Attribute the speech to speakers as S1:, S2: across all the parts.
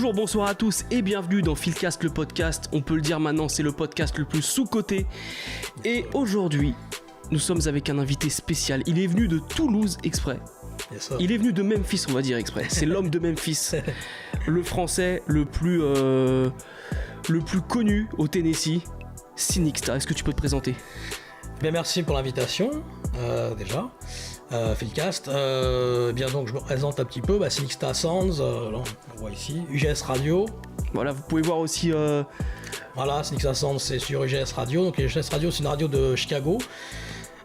S1: Bonjour, bonsoir à tous et bienvenue dans Philcast, le podcast. On peut le dire maintenant, c'est le podcast le plus sous-coté. Et aujourd'hui, nous sommes avec un invité spécial. Il est venu de Toulouse exprès. Il est venu de Memphis, on va dire exprès. C'est l'homme de Memphis, le français le plus connu au Tennessee, Sinixta. Est-ce que tu peux te présenter ?
S2: Bien, merci pour l'invitation, déjà. Philcast. Bien, donc je me présente un petit peu. Sinixta Sounds, on voit ici. UGS Radio.
S1: Voilà, vous pouvez voir aussi.
S2: Voilà, Sinixta Sounds, c'est sur UGS Radio. Donc UGS Radio, c'est une radio de Chicago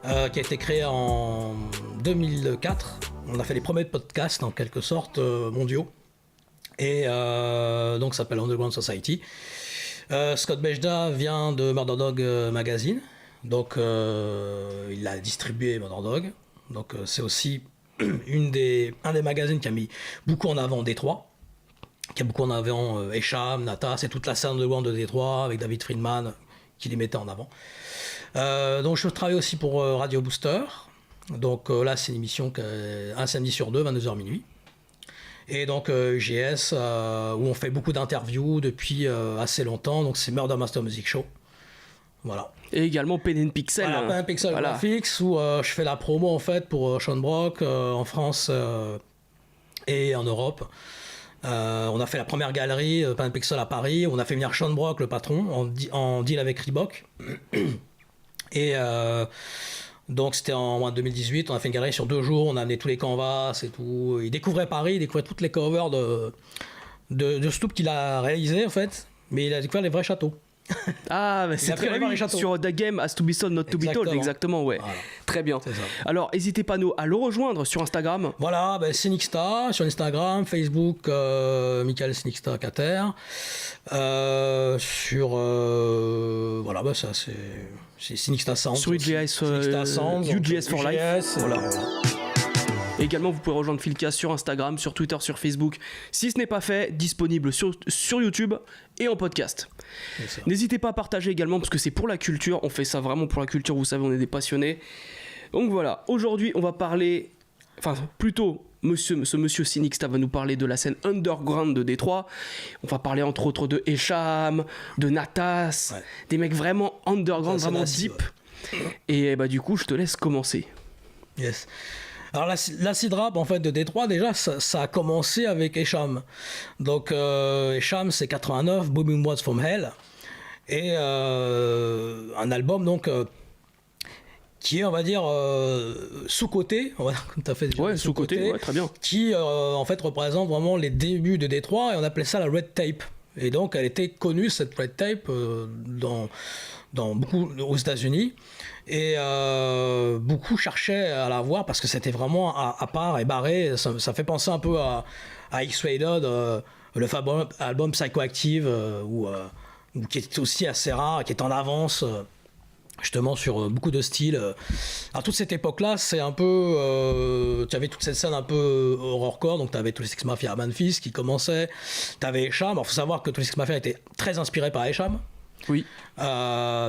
S2: qui a été créée en 2004. On a fait les premiers podcasts, en quelque sorte, mondiaux. Et donc, ça s'appelle Underground Society. Scott Bejda vient de Murder Dog Magazine. Donc, il a distribué Murder Dog. Donc, c'est aussi un des magazines qui a mis beaucoup en avant Détroit. Qui a beaucoup en avant Esham, Natas et toute la scène underground de Détroit avec David Friedman qui les mettait en avant. Donc, je travaille aussi pour Radio Booster. Donc là, c'est une émission un samedi sur deux, 22h minuit. Et donc UGS, où on fait beaucoup d'interviews depuis assez longtemps. Donc c'est Murder Master Music Show. Voilà.
S1: Et également Pen & Pixel.
S2: Voilà, Pen & Pixel Graphics, où je fais la promo en fait pour Sean Brock en France et en Europe. On a fait la première galerie Pen & Pixel à Paris. On a fait venir Sean Brock, le patron, en deal avec Reebok. Et donc c'était en 2018, on a fait une galerie sur 2 jours, on a amené tous les canvas et tout. Il découvrait Paris, il découvrait toutes les covers de Sloop qu'il a réalisé en fait, mais il a découvert les vrais châteaux.
S1: Ah, mais c'est très bien sur The Game Has to Be Sold, Not to Be Told, exactement, ouais. Voilà. Très bien. Alors, n'hésitez pas à le rejoindre sur Instagram.
S2: Voilà, Sinixta sur Instagram, Facebook, Michael Sinixta Cater. Sur voilà, ça c'est Sinixta Sound.
S1: Sur UGS, UGS for Life. Voilà. Également, vous pouvez rejoindre Philcast sur Instagram, sur Twitter, sur Facebook. Si ce n'est pas fait, disponible sur YouTube et en podcast. N'hésitez pas à partager également, parce que c'est pour la culture. On fait ça vraiment pour la culture, vous savez, on est des passionnés. Donc voilà, aujourd'hui, on va parler... Enfin, plutôt, ce monsieur Sinixta va nous parler de la scène underground de Détroit. On va parler entre autres de Esham, de Natas, des mecs vraiment underground, vraiment deep. Ouais. Et du coup, je te laisse commencer.
S2: Yes. Alors l'acid rap en fait de Détroit, déjà ça a commencé avec Esham. Donc Esham c'est 89, Booming Words from Hell, et un album donc qui est, on va dire, sous-coté, comme tu as fait déjà.
S1: Ouais, sous-coté, ouais, très bien.
S2: Qui en fait représente vraiment les débuts de Détroit, et on appelait ça la Red Tape. Et donc elle était connue, cette Red Tape, dans beaucoup aux États-Unis, et beaucoup cherchaient à la voir parce que c'était vraiment à part et barré. Ça fait penser un peu à X-Rated, le fameux album Psychoactive, qui est aussi assez rare, qui est en avance justement sur beaucoup de styles. Alors toute cette époque-là, c'est un peu... tu avais toute cette scène un peu horrorcore, donc tu avais tous les Six Mafia à Memphis qui commençaient, tu avais Esham. Alors il faut savoir que tous les Six Mafia étaient très inspirés par Esham.
S1: Oui.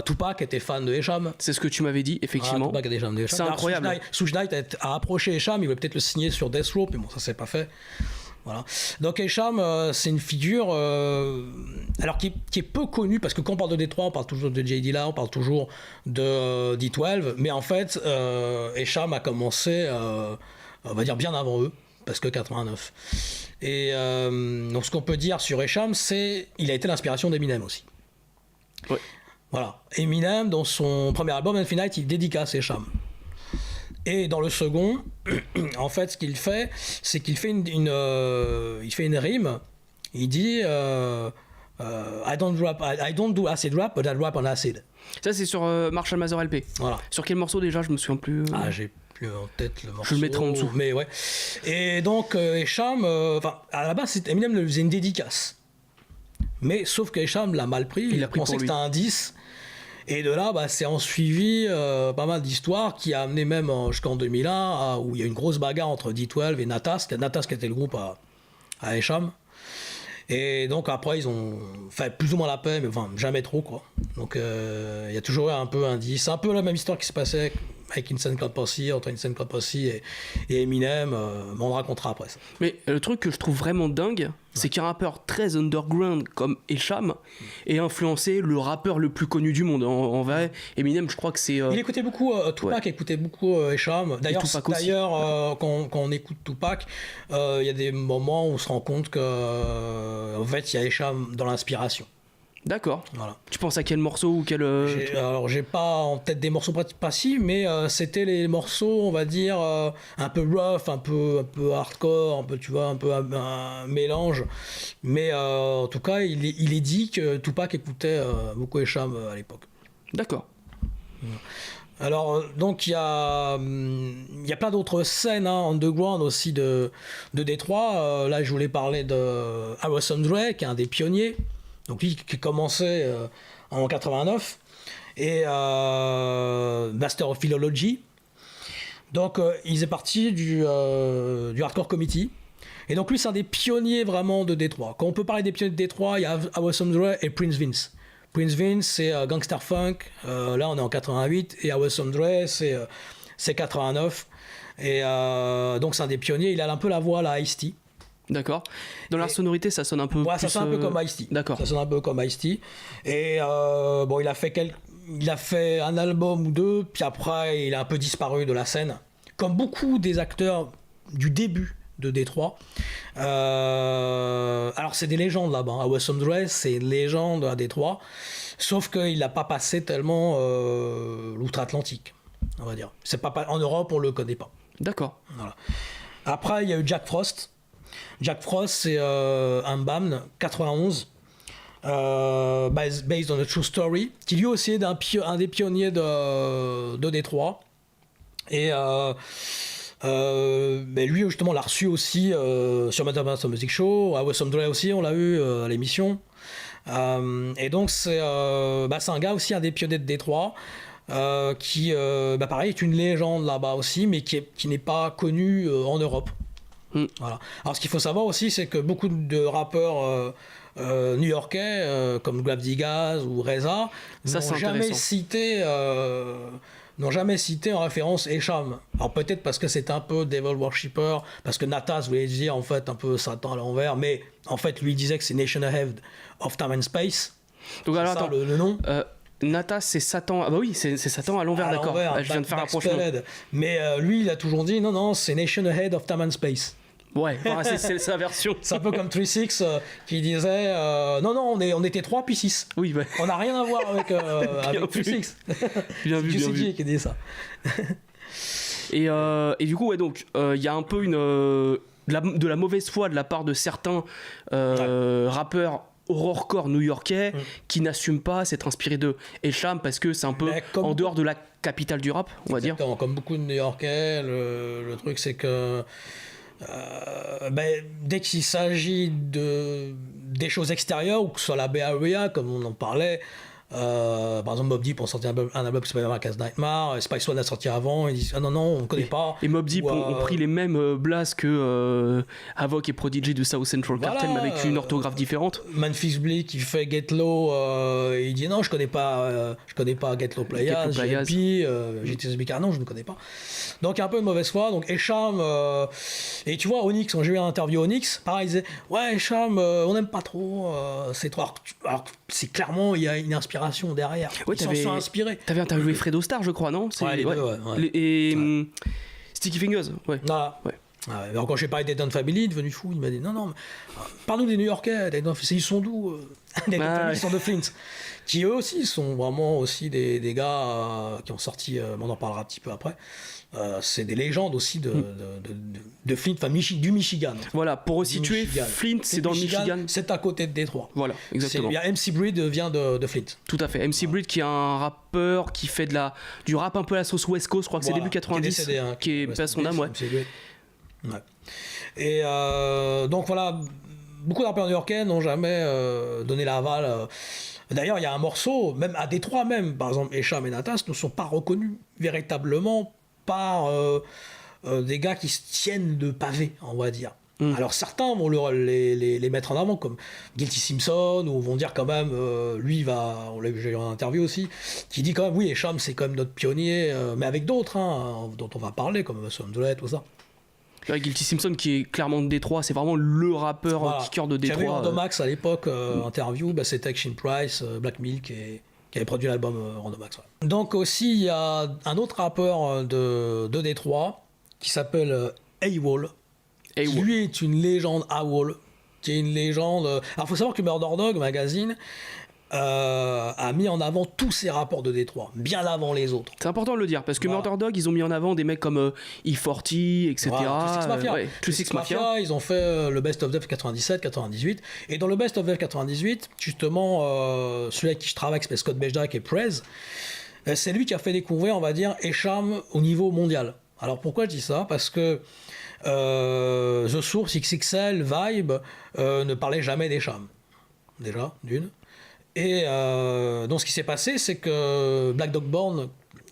S2: Tupac était fan de Esham.
S1: C'est ce que tu m'avais dit, effectivement.
S2: Tupac était fan de Esham.
S1: C'est incroyable.
S2: Suge Knight a approché Esham, il voulait peut-être le signer sur Death Row, mais bon, ça s'est pas fait. Voilà. Donc Esham, c'est une figure alors qui est peu connue, parce que quand on parle de Détroit, on parle toujours de J. Dilla, on parle toujours de D12, mais en fait, Esham a commencé, on va dire bien avant eux, parce que 89. Et donc ce qu'on peut dire sur Esham, c'est il a été l'inspiration d'Eminem aussi.
S1: Ouais.
S2: Voilà. Eminem, dans son premier album Infinite, il dédicace Esham. Et dans le second, en fait, ce qu'il fait, c'est qu'il fait il fait une rime. Il dit I don't do acid rap, but I rap on acid.
S1: Ça, c'est sur Marshall Mathers LP. Voilà. Sur quel morceau déjà ? Je me souviens plus.
S2: J'ai plus en tête le morceau.
S1: Je le mettrai en dessous.
S2: Mais ouais. Et donc Esham, à la base, Eminem lui faisait une dédicace. Mais sauf que Esham l'a mal pris. Il pensait que c'était un 10. Et de là, c'est en suivi pas mal d'histoires qui a amené même jusqu'en 2001 où il y a une grosse bagarre entre D12 et Natas. Natas qui était le groupe à Esham. Et donc après, ils ont fait plus ou moins la paix, mais jamais trop, quoi. Donc il y a toujours eu un peu un 10. C'est un peu la même histoire qui se passait avec Insane Cloud Posse, entre Insane Cloud Posse et Eminem, on le racontera après ça.
S1: Mais le truc que je trouve vraiment dingue, c'est qu'un rappeur très underground comme Esham ait influencé le rappeur le plus connu du monde. En vrai, Eminem, je crois que c'est...
S2: Il écoutait beaucoup, Tupac écoutait beaucoup Esham. D'ailleurs, quand on écoute Tupac, il y a des moments où on se rend compte qu'en fait, il y a Esham dans l'inspiration.
S1: D'accord.
S2: Voilà.
S1: Tu penses à quel morceau ou quel...
S2: Alors, j'ai pas en tête des morceaux précis, mais c'était les morceaux, on va dire, un peu rough, un peu hardcore, un peu, tu vois, un peu un mélange. Mais en tout cas, il est dit que Tupac écoutait beaucoup Esham à l'époque.
S1: D'accord.
S2: Alors, donc, il y a plein d'autres scènes underground aussi de Détroit. Là, je voulais parler de Harrison Dre, qui est un des pionniers. Donc lui qui commençait en 89 et Master of Philology. Donc il est parti du Hardcore Committee. Et donc lui c'est un des pionniers vraiment de Détroit. Quand on peut parler des pionniers de Détroit, il y a Harrison Dre et Prince Vince. Prince Vince c'est Gangster Funk. Là on est en 88 et Harrison Dre c'est 89. Et donc c'est un des pionniers. Il a un peu la voix à la Ice-T.
S1: D'accord. Dans la sonorité, ça sonne un peu plus...
S2: ça sonne un peu comme Ice-T.
S1: D'accord.
S2: Ça sonne un peu comme Ice-T. Et bon, il a fait un album ou deux, puis après, il a un peu disparu de la scène. Comme beaucoup des acteurs du début de Détroit. Alors, c'est des légendes là-bas. Harrison Dre, c'est une légende à Détroit. Sauf qu'il n'a pas passé tellement l'outre-Atlantique, on va dire. En Europe, on ne le connaît pas.
S1: D'accord.
S2: Voilà. Après, il y a eu Jack Frost. Jack Frost, c'est un band 91, based on a true story, qui lui aussi est un des pionniers de Détroit. Et lui, justement, l'a reçu aussi sur Master Music Show. Harrison Dre aussi, on l'a eu à l'émission. Et donc, c'est un gars aussi, un des pionniers de Détroit. Qui, pareil, est une légende là-bas aussi, mais qui n'est pas connu en Europe. Voilà. Alors ce qu'il faut savoir aussi, c'est que beaucoup de rappeurs new-yorkais comme Gravity Gaz ou Reza n'ont jamais cité en référence Esham. Alors peut-être parce que c'est un peu Devil Worshipper, parce que Natas voulait dire en fait un peu Satan à l'envers, mais en fait lui disait que c'est Nation Ahead of Time and Space.
S1: Donc alors attends,
S2: le nom.
S1: Natas c'est Satan. Ah bah oui, c'est Satan à l'envers, d'accord. Je viens de faire un rapprochement.
S2: Mais lui il a toujours dit non, c'est Nation Ahead of Time and Space.
S1: Ouais, c'est sa version.
S2: C'est un peu comme 3-6 qui disait non, on était 3 puis 6.
S1: Oui, ouais.
S2: On n'a rien à voir avec 3-6.
S1: Bien vu, bien vu.
S2: Qui dit ça.
S1: Et du coup, ouais, donc, il y a un peu de la mauvaise foi de la part de certains rappeurs horrorcore new-yorkais qui n'assument pas s'être inspirés de Esham parce que c'est un peu en dehors de la capitale du rap, on va dire.
S2: Comme beaucoup de new-yorkais, le truc c'est que dès qu'il s'agit des choses extérieures, ou que ce soit la Bay Area, comme on en parlait, par exemple Mobb Deep ont sorti un album qui s'appelle America's Nightmare, Spice One a sorti avant, ils disent non, on ne connaît pas.
S1: Et Mobb Deep ont pris les mêmes blasts que Havoc et Prodigy de South Central Cartel, mais avec une orthographe différente.
S2: Memphis Bleak qui fait Get Low, il dit non, je connais pas Get Low Playaz, JLP, GTSBK, non, je ne connais pas. Donc il y a un peu de mauvaise foi. Donc Esham, et tu vois Onyx, quand j'ai eu une interview Onyx, pareil, il disait ouais Esham, on n'aime pas trop, c'est trop. Alors c'est clairement il y a une inspiration derrière.
S1: Ouais,
S2: ils s'en sont inspirés.
S1: T'avais interviewé Fredo Star, je crois, non?
S2: Ouais, les deux, ouais.
S1: Et Sticky Fingers, ouais.
S2: Voilà. Ouais. Alors quand j'ai parlé d'Eden Family, il est devenu fou, il m'a dit non, parle-nous des New-Yorkais, ils sont d'où? Les Family sont de Flint, qui eux aussi sont vraiment aussi des gars qui ont sorti, on en parlera un petit peu après. C'est des légendes aussi de Flint, enfin du Michigan.
S1: Voilà, pour resituer, Flint, c'est dans le Michigan.
S2: C'est à côté de Détroit.
S1: Voilà, exactement.
S2: MC Breed vient de Flint.
S1: Tout à fait. MC Breed qui est un rappeur qui fait du rap un peu à la sauce West Coast, je crois que c'est début 90, qui est pas son âme, ouais.
S2: Ouais. Et donc voilà, beaucoup de rappeurs new-yorkais n'ont jamais donné l'aval. D'ailleurs, il y a un morceau, même à Détroit même, par exemple, Esham et Natas ne sont pas reconnus véritablement par des gars qui se tiennent de pavé, on va dire. Alors certains vont les mettre en avant comme Guilty Simpson, ou vont dire quand même, j'ai eu une interview aussi, qui dit quand même, oui, Esham c'est quand même notre pionnier, mais avec d'autres, dont on va parler, comme Sunderland, tout ça.
S1: Guilty Simpson qui est clairement de Détroit, c'est vraiment le rappeur kicker de Détroit.
S2: J'avais eu Randomax à l'époque, interview, c'était Action Price, Black Milk, qui avait produit l'album Randomax. Ouais. Donc aussi, il y a un autre rappeur de Détroit qui s'appelle AWOL. Lui est une légende AWOL, qui est une légende. Alors, il faut savoir que Murder Dog Magazine a mis en avant tous ces rappeurs de Détroit, bien avant les autres.
S1: C'est important de le dire, parce que Murder Dog, ils ont mis en avant des mecs comme E40, etc.
S2: Two Six Mafia, ils ont fait le Best of Death 97-98. Et dans le Best of Death 98, justement, celui avec qui je travaille, qui s'appelle Scott Bejda, qui est Prez, c'est lui qui a fait découvrir, on va dire, Esham au niveau mondial. Alors pourquoi je dis ça ? Parce que The Source, XXL, Vibe ne parlait jamais d'Esham. Déjà, d'une. Et donc ce qui s'est passé, c'est que Black Dog Born,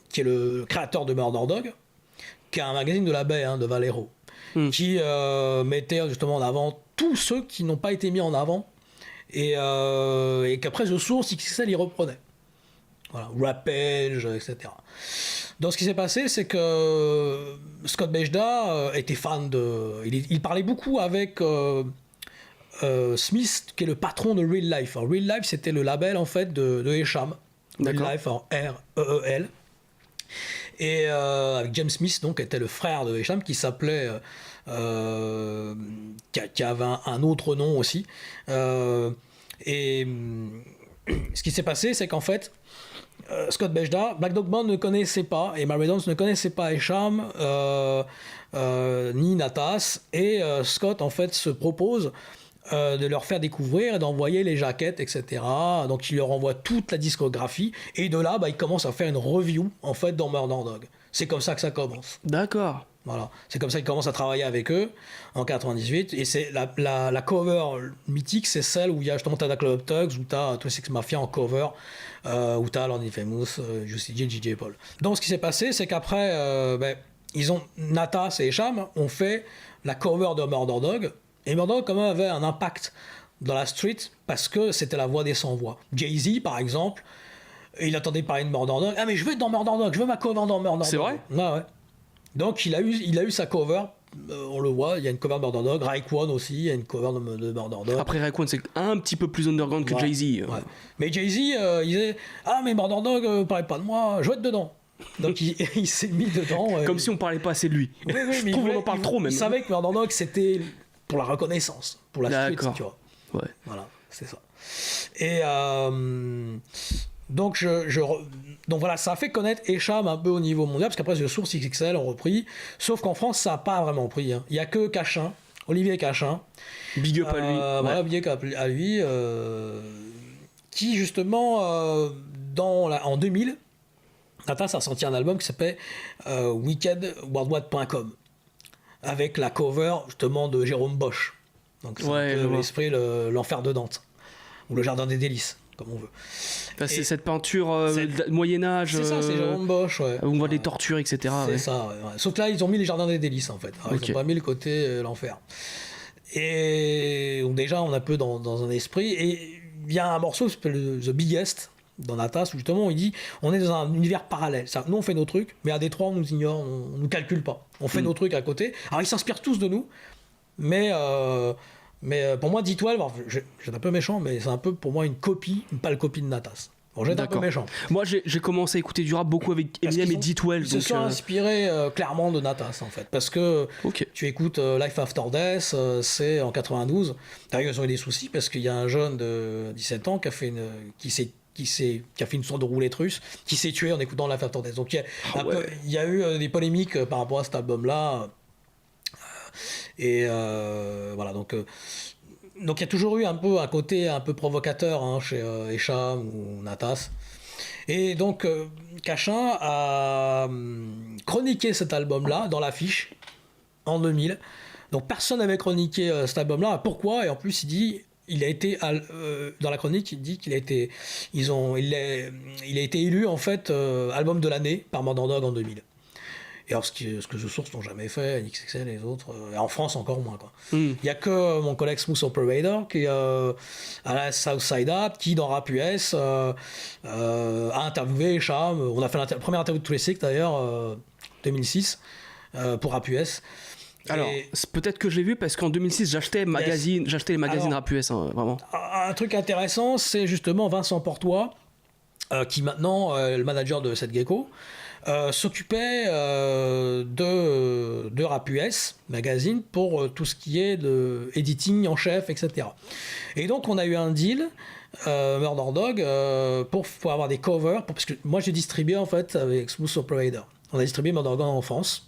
S2: qui est le créateur de Murder Dog, qui est un magazine de la baie, de Valero, qui mettait justement en avant tous ceux qui n'ont pas été mis en avant, et qu'après The Source, XXL, il reprenait. Voilà, Rapage, etc. Donc ce qui s'est passé, c'est que Scott Bejda était fan de... Il parlait beaucoup avec Smith, qui est le patron de Real Life. Alors, Real Life, c'était le label en fait de Esham. Real Life, en R-E-E-L. Et avec James Smith, donc, qui était le frère de Esham, qui s'appelait... qui avait un autre nom aussi. Et ce qui s'est passé, c'est qu'en fait, Scott Bejda, Black Dog Band ne connaissait pas, et Mary Downs ne connaissait pas Esham, ni Natas, et Scott en fait se propose de leur faire découvrir et d'envoyer les jaquettes, etc. Donc il leur envoie toute la discographie, et de là, il commence à faire une review en fait dans Murder Dog. C'est comme ça que ça commence.
S1: D'accord.
S2: Voilà, c'est comme ça qu'il commence à travailler avec eux en 98, et c'est la cover mythique, c'est celle où il y a justement t'as Club Tugs, où t'as Two Six Mafia en cover, où t'as Lord Infamous, Juicy J, DJ Paul. Donc ce qui s'est passé, c'est qu'après, Natas et Esham ont fait la cover de Murder Dog, et Murder Dog quand même avait un impact dans la street parce que c'était la voix des sans-voix. Jay-Z par exemple, il attendait parler de Murder Dog, mais je veux être dans Murder Dog, je veux ma cover dans Murder Dog.
S1: C'est vrai ?
S2: Ouais. Donc il a eu sa cover, on le voit, il y a une cover de Murder Dog, Raekwon aussi, il y a une cover de Murder Dog.
S1: Après Raekwon c'est un petit peu plus underground que Jay-Z.
S2: Ouais. Mais Jay-Z, il disait « mais Murder Dog, parlez pas de moi, je veux être dedans ». Donc il s'est mis dedans.
S1: Comme si on parlait pas assez de lui.
S2: Oui,
S1: je trouve qu'on en parle trop même.
S2: Il savait que Murder Dog c'était pour la reconnaissance, pour la street, tu vois.
S1: Ouais.
S2: Voilà, c'est ça. Et donc donc voilà, ça a fait connaître Esham un peu au niveau mondial, parce qu'après The Source, XXL ont repris, sauf qu'en France ça n'a pas vraiment pris. Il n'y a que Cachin, Olivier Cachin.
S1: Big up à lui.
S2: Voilà, big up à lui, qui justement, en 2000, Natas a sorti un album qui s'appelait wickedworldwide.com, avec la cover justement de Jérôme Bosch. Donc c'est un peu l'esprit, l'enfer de Dante, ou le jardin des délices, comme on veut.
S1: C'est cette peinture Moyen-Âge.
S2: C'est ça, c'est Jérôme Bosch, ouais.
S1: Où on voit des tortures, etc.
S2: C'est ça, ouais. Sauf que là, ils ont mis les jardins des délices, en fait. Alors, ils n'ont pas mis le côté l'enfer. Et donc, déjà, on est un peu dans un esprit. Et il y a un morceau qui s'appelle The Biggest, dans Natas, où justement, il dit on est dans un univers parallèle. Nous, on fait nos trucs, mais à Détroit, on nous ignore, on nous calcule pas. On fait nos trucs à côté. Alors, ils s'inspirent tous de nous, mais pour moi, D12, j'ai un peu méchant, mais c'est un peu pour moi une copie, une pâle copie de Natas. Bon, j'ai un peu méchant.
S1: Moi, j'ai commencé à écouter du rap beaucoup avec Eminem et D12.
S2: Ils se sont inspirés clairement de Natas, en fait. Parce que tu écoutes Life After Death, c'est en 92. D'ailleurs, ils ont eu des soucis parce qu'il y a un jeune de 17 ans qui a fait une sorte de roulette russe, qui s'est tué en écoutant Life After Death. Donc il y a eu des polémiques par rapport à cet album-là. Et voilà, donc il y a toujours eu un côté un peu provocateur chez Esham ou Natas. Et donc Cachin a chroniqué cet album-là dans l'affiche en 2000. Donc personne n'avait chroniqué cet album-là. Pourquoi ? Et en plus il dit, il a été dans la chronique, il dit qu'il a été, il a été élu en fait album de l'année par Murder Dog en 2000. Et alors, ce que The Source n'ont jamais fait, XXL et les autres, et en France encore moins, quoi. Il y a que mon collègue Smooth Operator qui à la Southside App, qui dans Rap US a interviewé Cham. On a fait la première interview de tous les cycles d'ailleurs, 2006, pour Rap US.
S1: Alors, peut-être que je l'ai vu parce qu'en 2006, j'achetais les magazines Rap US, hein, vraiment.
S2: Un truc intéressant, c'est justement Vincent Portois, qui maintenant est le manager de Seth Gecko, s'occupait de Rap US Magazine pour tout ce qui est de editing en chef, etc. Et donc, on a eu un deal, Murder Dog, pour avoir des covers, parce que moi, j'ai distribué en fait avec Smooth Operator. On a distribué Murder Dog en France.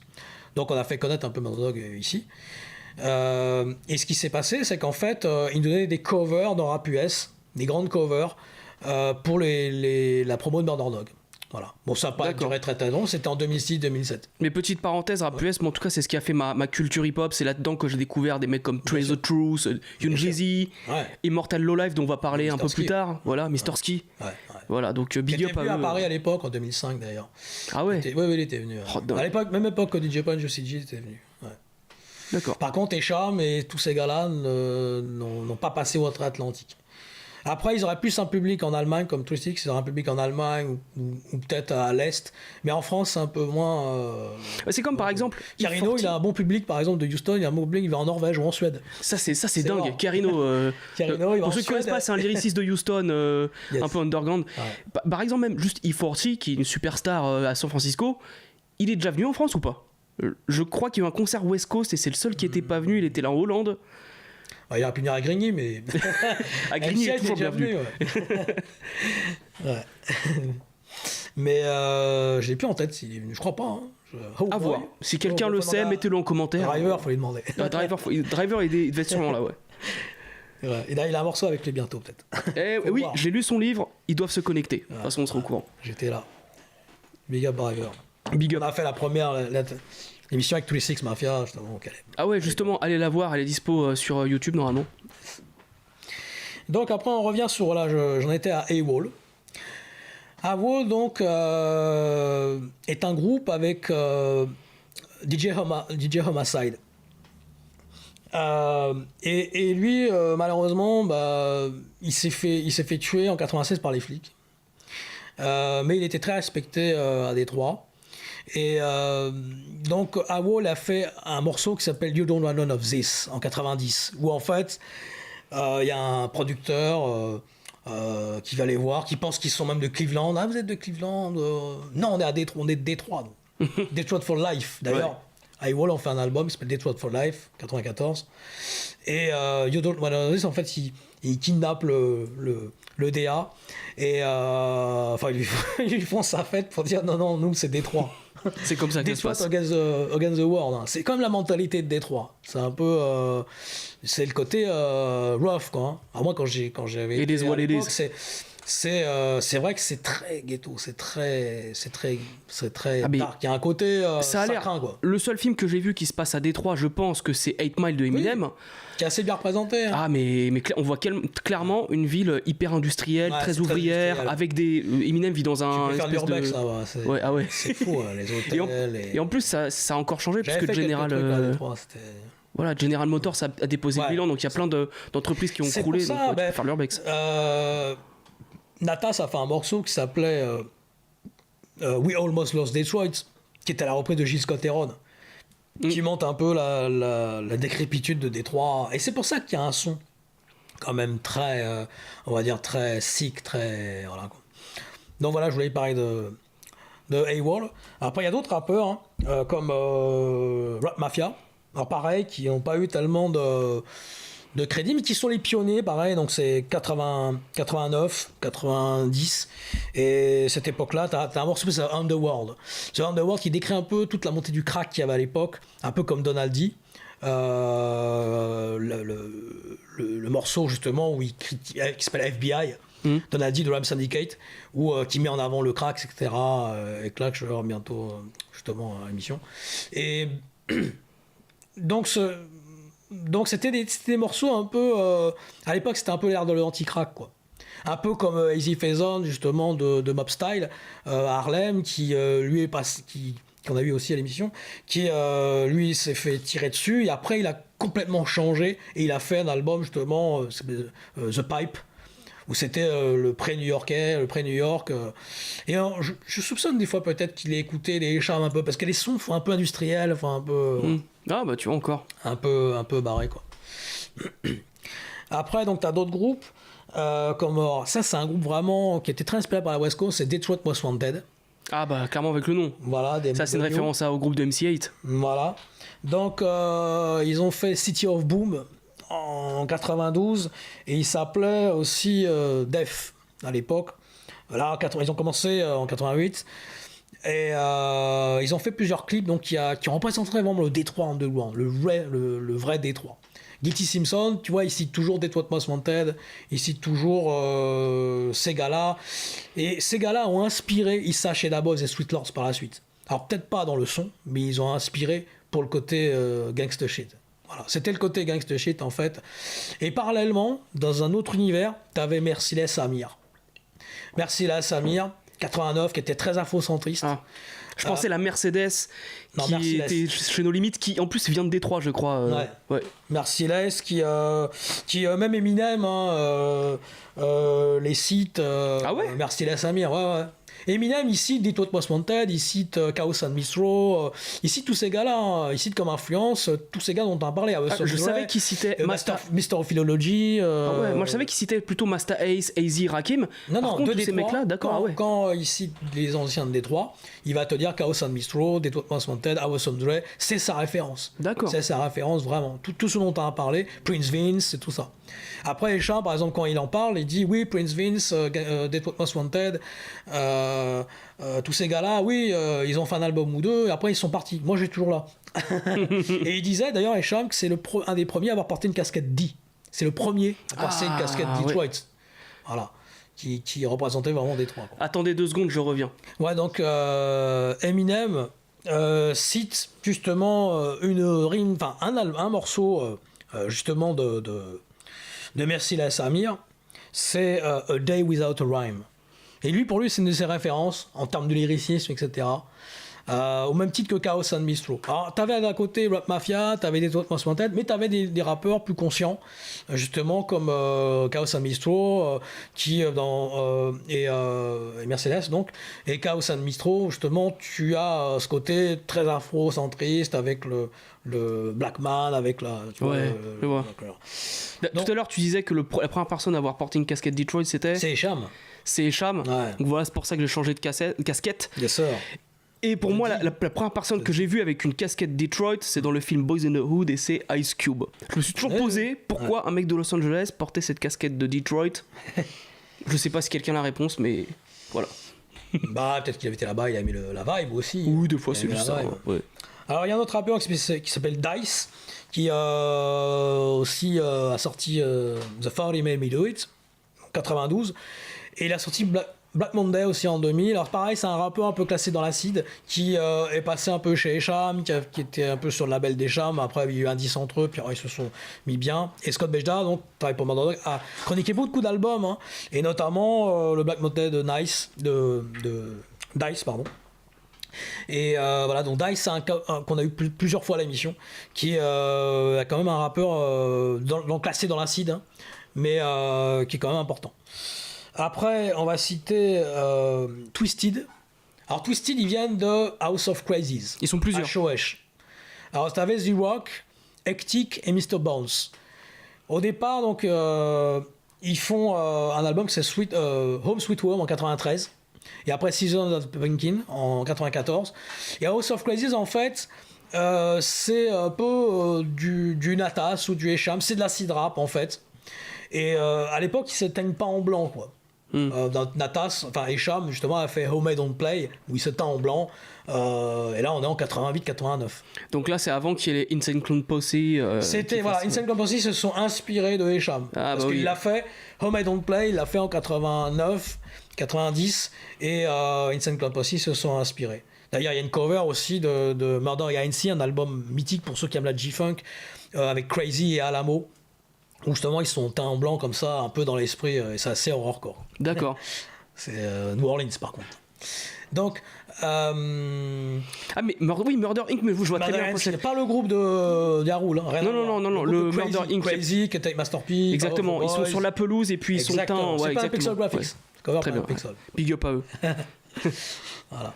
S2: Donc on a fait connaître un peu Murder Dog ici. Et ce qui s'est passé, c'est qu'en fait, ils nous donnaient des covers dans Rap US, des grandes covers, pour la promo de Murder Dog. Voilà. Bon, ça n'a pas duré très long, c'était en 2006-2007.
S1: Mais petite parenthèse, Rap US, mais en tout cas, c'est ce qui a fait ma culture hip-hop. C'est là-dedans que j'ai découvert des mecs comme Trace the Truth, Young Jeezy, Immortal Lowlife, dont on va parler un peu plus tard. Voilà, Mr. Ski. Voilà, donc big up à eux.
S2: Il était venu à Paris à l'époque, en 2005 d'ailleurs.
S1: Ah ouais?
S2: Oui, il était venu. À l'époque, même époque que DJ Punch aussi était venu.
S1: D'accord.
S2: Par contre, Echam et tous ces gars-là n'ont pas passé outre-Atlantique. Après, ils auraient plus un public en Allemagne, comme Twistix, ils auraient un public en Allemagne ou peut-être à l'Est. Mais en France, c'est un peu moins...
S1: C'est comme par exemple...
S2: Carino, il a un bon public, par exemple, de Houston, il a un bon public, il va en Norvège ou en Suède.
S1: Ça, c'est dingue. Rare. Carino,
S2: Carino,
S1: pour ceux qui ne connaissent pas, c'est un lyriciste de Houston, un peu underground. Ouais. Par exemple, même juste E40, qui est une superstar à San Francisco, il est déjà venu en France ou pas? Je crois qu'il y a eu un concert West Coast et c'est le seul qui n'était pas venu, il était là en Hollande.
S2: Il a pu venir à Grigny, mais...
S1: à Grigny, il est toujours bienvenu.
S2: Ouais. Mais je l'ai plus en tête s'il est venu. Je crois pas. Hein.
S1: À voir. Si quelqu'un le sait, mettez-le en commentaire.
S2: Driver, faut lui demander.
S1: Driver, il devait être sûrement là, ouais.
S2: Et là, il a un morceau avec les bientôt, peut-être.
S1: Oui, j'ai lu son livre. Ils doivent se connecter. De toute façon, on sera au courant.
S2: J'étais là. Big up Driver.
S1: Big up.
S2: On a fait la première... L'émission avec tous les Six Mafia, justement.
S1: Ah ouais, justement, allez la voir, elle est dispo sur YouTube normalement.
S2: Donc après, on revient sur, là, j'en étais à AWOL. AWOL, donc, est un groupe avec DJ Homicide. Et lui, malheureusement, il s'est fait tuer en 96 par les flics. Mais il était très respecté à Détroit. Et donc AWOL a fait un morceau qui s'appelle You Don't Want None of This en 90, où en fait il y a un producteur qui va les voir, qui pense qu'ils sont même de Cleveland. Ah, vous êtes de Cleveland? Non, on est à Détroit, on est de Détroit. Detroit for Life. D'ailleurs, AWOL ont fait un album qui s'appelle Detroit for Life 94. Et You Don't Want None of This, en fait, il kidnappe le DA et ils lui font sa fête pour dire non, nous c'est Détroit.
S1: C'est comme ça que ça se passe.
S2: Against the world. Hein. C'est comme la mentalité de Détroit. C'est un peu, c'est le côté rough, quoi. Hein. Alors moi, quand j'avais
S1: été à l'époque,
S2: c'est vrai que c'est très ghetto, c'est très dark. Il y a un côté
S1: ça a l'air,
S2: quoi.
S1: Le seul film que j'ai vu qui se passe à Détroit, je pense que c'est 8 Mile de Eminem.
S2: Oui, qui est assez bien représenté. Hein.
S1: Ah mais on voit clairement une ville hyper industrielle, très ouvrière, avec des... Eminem vit dans un...
S2: Tu peux faire l'urbex, ça va. C'est fou, les hôtels.
S1: Et en plus, ça a encore changé, parce que General... Voilà, General Motors a déposé le bilan, donc il y a plein d'entreprises qui ont croulé, donc tu peux faire l'urbex.
S2: Natas a fait un morceau qui s'appelait We Almost Lost Detroit, qui était la reprise de Gil Scott-Heron, qui montre un peu la décrépitude de Détroit. Et c'est pour ça qu'il y a un son quand même très, on va dire, très sick, très... Voilà, quoi. Donc voilà, je voulais parler de AWOL. Après, il y a d'autres rappeurs, hein, comme Rap Mafia. Alors pareil, qui n'ont pas eu tellement de crédit, mais qui sont les pionniers, pareil, donc c'est 89, 90, et cette époque-là, t'as un morceau, c'est Underworld. C'est Underworld qui décrit un peu toute la montée du crack qu'il y avait à l'époque, un peu comme Donald D. Le morceau, justement, où qui s'appelle FBI, Donald D de Rhyme Syndicate, qui met en avant le crack, etc., et que là, je vais voir bientôt, justement, à l'émission. Et donc, c'était des morceaux un peu... à l'époque, c'était un peu l'air de l'anti-crack, quoi. Un peu comme Easy Faison, justement, de Mob Style, à Harlem, qui qu'on a eu aussi à l'émission, qui lui s'est fait tirer dessus et après il a complètement changé et il a fait un album justement The Pipe, où c'était le pré new-yorkais, le pré New York. Et alors, je soupçonne des fois peut-être qu'il ait écouté les charmes un peu, parce que les sons font un peu industriels, enfin un peu...
S1: Ah bah tu vois encore.
S2: Un peu barré quoi. Après donc t'as d'autres groupes, comme ça c'est un groupe vraiment qui était très inspiré par la West Coast, c'est Detroit Most Wanted.
S1: Ah bah clairement avec le nom.
S2: Voilà,
S1: ça c'est une référence au groupe de MC8.
S2: Voilà. Donc ils ont fait City of Boom en 92 et ils s'appelaient aussi Def à l'époque. Là ils ont commencé en 88 et ils ont fait plusieurs clips donc qui représenteraient vraiment le Détroit underground, le vrai Détroit. Guilty Simpson, tu vois, il cite toujours Detroit Most Wanted, il cite toujours ces gars-là. Et ces gars-là ont inspiré Issa Shedabos et Sweet Lords par la suite. Alors peut-être pas dans le son, mais ils ont inspiré pour le côté gangsta shit. Voilà, c'était le côté gangsta shit en fait. Et parallèlement, dans un autre univers, t'avais Merciless Amir. Merciless Amir, 89, qui était très afrocentriste.
S1: Ah. Je pensais la Mercedes qui était chez nos limites, qui en plus vient de Détroit, je crois.
S2: Ouais. Merciless qui même Eminem, les sites.
S1: Ah ouais.
S2: Merciless Amir, ouais. Eminem, il cite Detroit Most Wanted, il cite Chaos and Mistro, il cite tous ces gars-là, hein. Il cite comme influence tous ces gars dont on a parlé.
S1: Je savais qu'il citait
S2: Mr. Philology.
S1: Ah ouais, moi je savais qu'il citait plutôt Master Ace, AZ, Rakim. Par contre, tous ces mecs-là, d'accord.
S2: Quand il cite les anciens de Détroit, il va te dire Chaos and Mistro, Detroit Most Wanted, House of Dre, c'est sa référence.
S1: D'accord.
S2: C'est sa référence vraiment. Tout ce dont on a parlé, Prince Vince et tout ça. Après, Esham, par exemple, quand il en parle, il dit oui, Prince Vince, Detroit Most Wanted, tous ces gars-là, oui, ils ont fait un album ou deux, et après ils sont partis. Moi, j'étais toujours là. Et il disait d'ailleurs, Esham, que c'est un des premiers à avoir porté une casquette D. C'est le premier à porter une casquette Detroit. Ouais. Voilà. Qui représentait vraiment Détroit.
S1: Attendez 2 secondes, je reviens.
S2: Ouais, donc Eminem cite justement un morceau justement de Merciless Amir, c'est A Day Without a Rhyme. Et pour lui, c'est une de ses références en termes de lyricisme, etc. Au même titre que Chaos and Mistro. Alors, t'avais d'un côté Rap Mafia, t'avais des autres Most Wanted, mais t'avais des rappeurs plus conscients, justement, comme Chaos and Mistro, et Mercedes, donc. Et Chaos and Mistro, justement, tu as ce côté très afro-centriste avec le Black Man, avec la...
S1: Tu vois. Tout à l'heure, tu disais que la première personne à avoir porté une casquette Detroit, c'était...
S2: C'est Esham.
S1: C'est Esham. Ouais. Donc voilà, c'est pour ça que j'ai changé de casquette.
S2: Bien sûr.
S1: Et pour moi, la première personne que j'ai vue avec une casquette Detroit, c'est dans le film Boys in the Hood et c'est Ice Cube. Je me suis toujours posé pourquoi un mec de Los Angeles portait cette casquette de Detroit. Je sais pas si quelqu'un a la réponse, mais voilà.
S2: Bah, peut-être qu'il avait été là-bas, il a aimé la vibe aussi.
S1: Oui, des fois, c'est juste ça. Ouais.
S2: Alors, il y a un autre rappeur qui s'appelle Dice, qui aussi a sorti The 40 Made Me Do It, en 92. Et il a sorti Black Monday aussi en 2000. Alors pareil, c'est un rappeur un peu classé dans l'acide qui est passé un peu chez Esham, qui était un peu sur le label d'Esham. Après, il y a eu un 10 entre eux, puis ils se sont mis bien. Et Scott Bejda, donc travaille pour Murder Dog, a chroniqué beaucoup d'albums, hein, et notamment le Black Monday de Dice, pardon. Et voilà, donc Dice, c'est un cas qu'on a eu plusieurs fois à l'émission, qui est quand même un rappeur classé dans l'acide, hein, mais qui est quand même important. Après, on va citer Twisted. Alors, Twisted, ils viennent de House of Crazies.
S1: Ils sont plusieurs.
S2: HOH. Alors, t'avais The Rock, Hectic et Mr. Bones. Au départ, donc, ils font un album qui c'est Home Sweet Home en 93. Et après Season of the Pumpkin en 94. Et House of Crazies, en fait, c'est un peu du Natas ou du Esham. C'est de l'acid rap, en fait. Et à l'époque, ils ne s'éteignent pas en blanc, quoi. Dans Natas, enfin Esham justement a fait Homemade on Play où il se teint en blanc, et là on est en 88-89.
S1: Donc là c'est avant qu'il y ait les Insane Clown Posse.
S2: C'était voilà, Insane Clown Posse se sont inspirés de Esham, parce qu'il l'a fait Homemade on Play, il l'a fait en 89, 90, et Insane Clown Posse se sont inspirés. D'ailleurs il y a une cover aussi de Murder Inc., un album mythique pour ceux qui aiment la G-Funk, avec Crazy et Alamo, où justement ils sont teints en blanc comme ça, un peu dans l'esprit, et c'est assez horrorcore.
S1: D'accord.
S2: C'est New Orleans par contre. Donc,
S1: Ah mais Murder Inc. mais je vois très bien.
S2: C'est pas le groupe de Yarul. Hein,
S1: non, le Murder Inc.
S2: Crazy, qui était avec Master P.
S1: Exactement, ils sont sur la pelouse et puis ils sont teints.
S2: C'est pas un Pixel Graphics.
S1: Ouais. Très bien. Big up à eux.
S2: Voilà.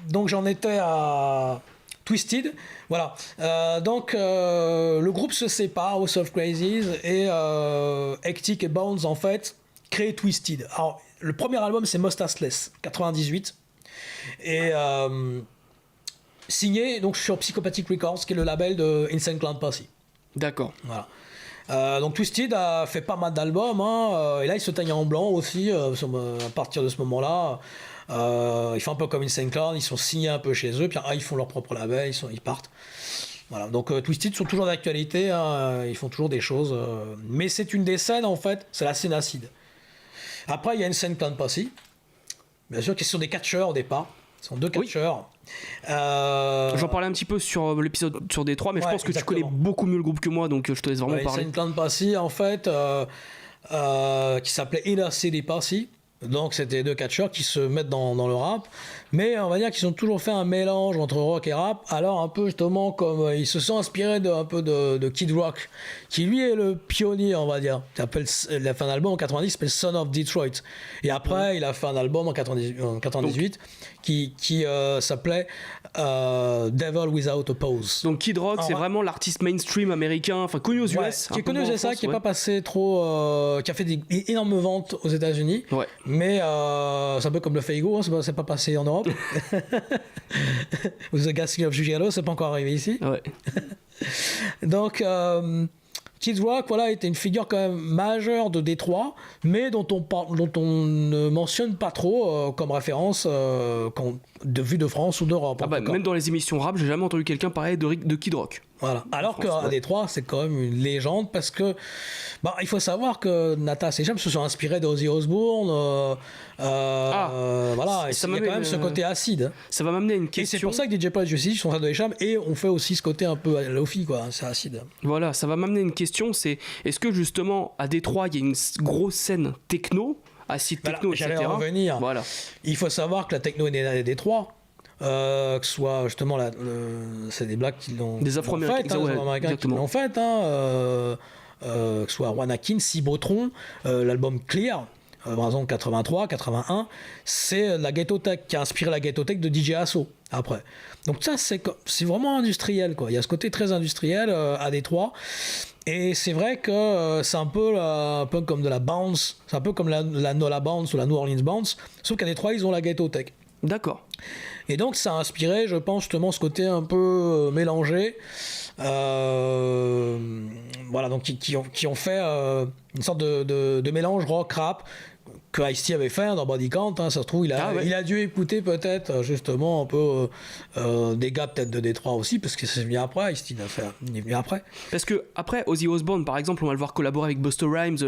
S2: Donc j'en étais à Twisted. Voilà. Donc le groupe se sépare, House of Crazies, et Hectic et Bones en fait créent Twisted. Alors le premier album c'est Mostashless, 98, et signé donc sur Psychopathic Records, qui est le label de Insane Clown Posse.
S1: D'accord.
S2: Voilà. Donc Twisted a fait pas mal d'albums, hein, et là ils se teignent en blanc aussi à partir de ce moment-là. Ils font un peu comme Insane Clown, ils sont signés un peu chez eux, puis ils font leur propre label, ils partent. Voilà. Donc Twisted sont toujours d'actualité, hein, ils font toujours des choses, mais c'est une des scènes en fait, c'est la scène acide. Après il y a Insane Clown Posse, bien sûr, qui sont des catcheurs au départ. Ce sont deux catcheurs.
S1: J'en parlais un petit peu sur l'épisode sur Détroit, mais je pense que tu connais beaucoup mieux le groupe que moi, donc je te laisse vraiment parler.
S2: C'est une Clown Posse en fait qui s'appelait Inner City Posse. Donc c'était deux catcheurs qui se mettent dans le rap, mais on va dire qu'ils ont toujours fait un mélange entre rock et rap. Alors un peu justement comme ils se sont inspirés un peu de Kid Rock, qui lui est le pionnier, on va dire. Il a fait un album en 90 qui s'appelle Son of Detroit, et après il a fait un album en 98 qui s'appelait Devil Without a Pause.
S1: Donc Kid Rock, c'est vraiment l'artiste mainstream américain, enfin connu aux US,
S2: qui est connu aux USA, qui n'est pas passé trop, qui a fait énormes ventes aux États-Unis.
S1: Ouais.
S2: Mais c'est un peu comme le Feigo, hein, c'est pas passé en Europe. Ou The Gassing of Giugiaro, c'est pas encore arrivé ici.
S1: Ouais.
S2: Donc Kid Rock, voilà, était une figure quand même majeure de Détroit, mais dont on ne mentionne pas trop comme référence de vue de France ou d'Europe.
S1: Même dans les émissions rap, j'ai jamais entendu quelqu'un parler de Kid Rock.
S2: Voilà. Alors qu'à Détroit, c'est quand même une légende, parce que il faut savoir que Natas et James se sont inspirés d'Ozzy Osbourne. Voilà, il y a quand même ce côté acide.
S1: Ça va m'amener à une question.
S2: Et c'est pour ça que DJ Paul et Juicy sont de Hicham, et on fait aussi ce côté un peu lofi, quoi. C'est acide.
S1: Voilà, ça va m'amener à une question, c'est est-ce que justement à Détroit il y a une grosse scène techno, acide techno, etc.
S2: J'allais en revenir.
S1: Voilà.
S2: Il faut savoir que la techno est née à Détroit. Que ce soit justement c'est des blacks qui l'ont
S1: des Afro-Américains,
S2: des Afro-Américains qui l'ont fait, que ce soit Wanakin, Cibotron, l'album Clear, par exemple 83, 81, c'est la Ghetto Tech qui a inspiré la Ghetto Tech de DJ Asso après. Donc ça c'est vraiment industriel, quoi. Il y a ce côté très industriel à Détroit. Et c'est vrai que c'est un peu comme de la bounce, c'est un peu comme la Nola Bounce ou la New Orleans Bounce, sauf qu'à Détroit ils ont la Ghetto Tech.
S1: D'accord.
S2: Et donc ça a inspiré, je pense, justement ce côté un peu mélangé. Voilà, donc qui ont fait une sorte de mélange rock-rap que Ice-T avait fait dans Body Count, hein, ça se trouve il a dû écouter peut-être justement un peu des gars peut-être de Détroit aussi, parce que c'est venu après, Ice-T il est venu après.
S1: Parce que après Ozzy Osbourne par exemple, on va le voir collaborer avec Busta Rhymes